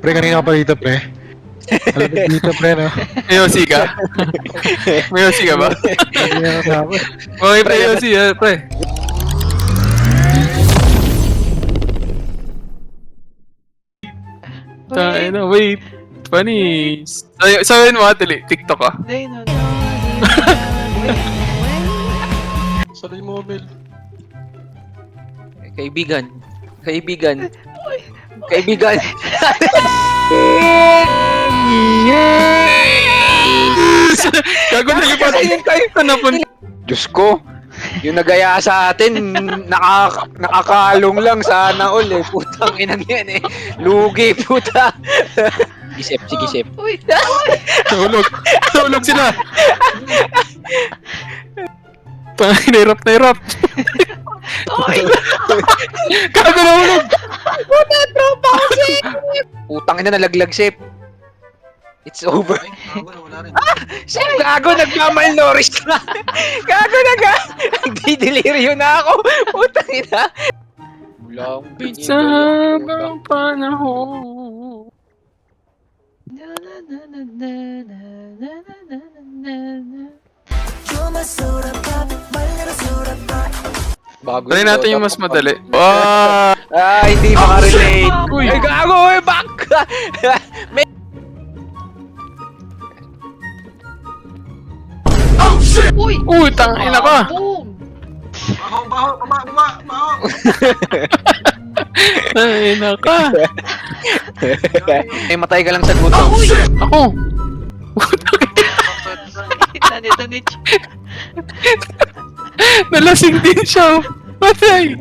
Pre, kanina ka pa dito, pre. Alam dito, pre, no? May Yossi ka? May Yossi ka ba? Kanina ka kasama. Okay, pre, Yossi, pre. Tayo na, wait. Funny. Sabihin mo, Atili, TikTok ka. Salay mo, Mel. Kaibigan. Kaibigan. Kaibigan. Gago na yung pati. Diyos ko. Yung nagaya sa atin, nakakalong lang sana all eh. Putang inang yan eh. Lugi, puta. Sige, Sep. Sige, Sep. Uy! Nahulog. Nahulog sila. Tangin, nahirap. Uy! Gago nahulog. Puta, tropa ko si... Putang ina, nalaglag, Sep. It's over. Sep, gago, nagmamalnourished na. Gago, nagdi-deliryo na ako. Putang ina. Wala akong binigay. Sa habang panahon. Bago Try natin yung mas madali. Wow! Hindi makarelate. Uy. Ay, gago, back! May... Uy! Uy, tangina ka! Boom! Tangina ka! Ay, matay ka lang sa gutom. Ako! Kita nito ni Nalasing din siya! Patay!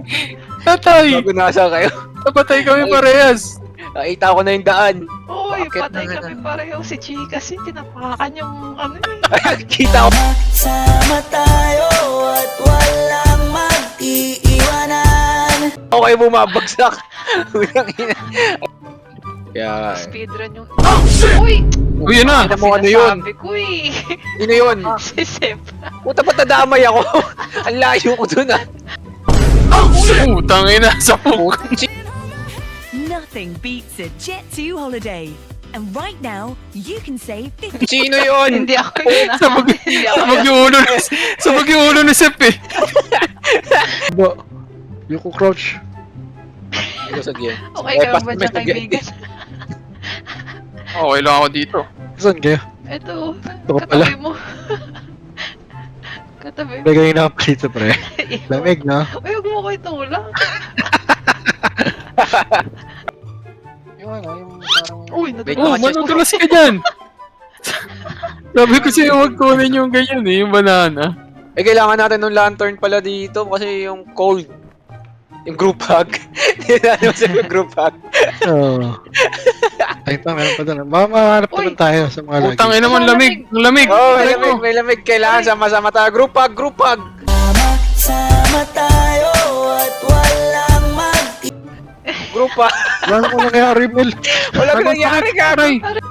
Patay! Bago nasa kayo. Napatay kami parehas! Nakita ko na yung daan. Uy, Bakit patay naman, kami pareho si Chi kasi tinapakan yung ano eh. Kita ko. Sama tayo at walang mag-iiwanan. Okay, bumabagsak. Ulang ina. Kaya... Speedrun yung... Uy! Uy, yun na! Ano mo, ano yun? Sinasabi ko eh. Sino yun? Si Sep. Puta, ba't nadamay ako? Ang layo ko dun ah. Tangina sa puk! Nothing beats a Jet2 holiday. And right now, you can save 50. Sino yun? Hindi ako yun. Hindi ako Sabag yun. yung ulo ni... Sabag yung ulo ni Sep eh! Ba? Yung crouch. Ito sa giyan. Okay ka ba dyan, kaibigan? Okay lang ako dito. Saan kayo? Ito, Ito ka pala. katabi mo. Katabi mo. Pre, kanina ka pa dito, pre. Lamig, no? Uy, huwag mo ko itulak. Yung ano, yung parang... Uy, Wait, Oh, manutulas ka dyan! Sabi ko sa'yo huwag kunin yung ganyan eh, yung banana. Eh, kailangan natin ng lantern pala dito kasi yung cold. Yung group hug. Hindi natin sa group hug. Oo. Ay, pa, meron pa doon. Mamahanap naman tayo sa mga lagi. Utang ina naman lamig! Ang lamig! Oh, Aray ko. may lamig. Kailangan sama-sama tayo. Group hug, group hug. Sama tayo at walang mag-iiwanan. Group hug. Wala ko nangyari, Mel. Wala ka nangyari, Gary. Aray!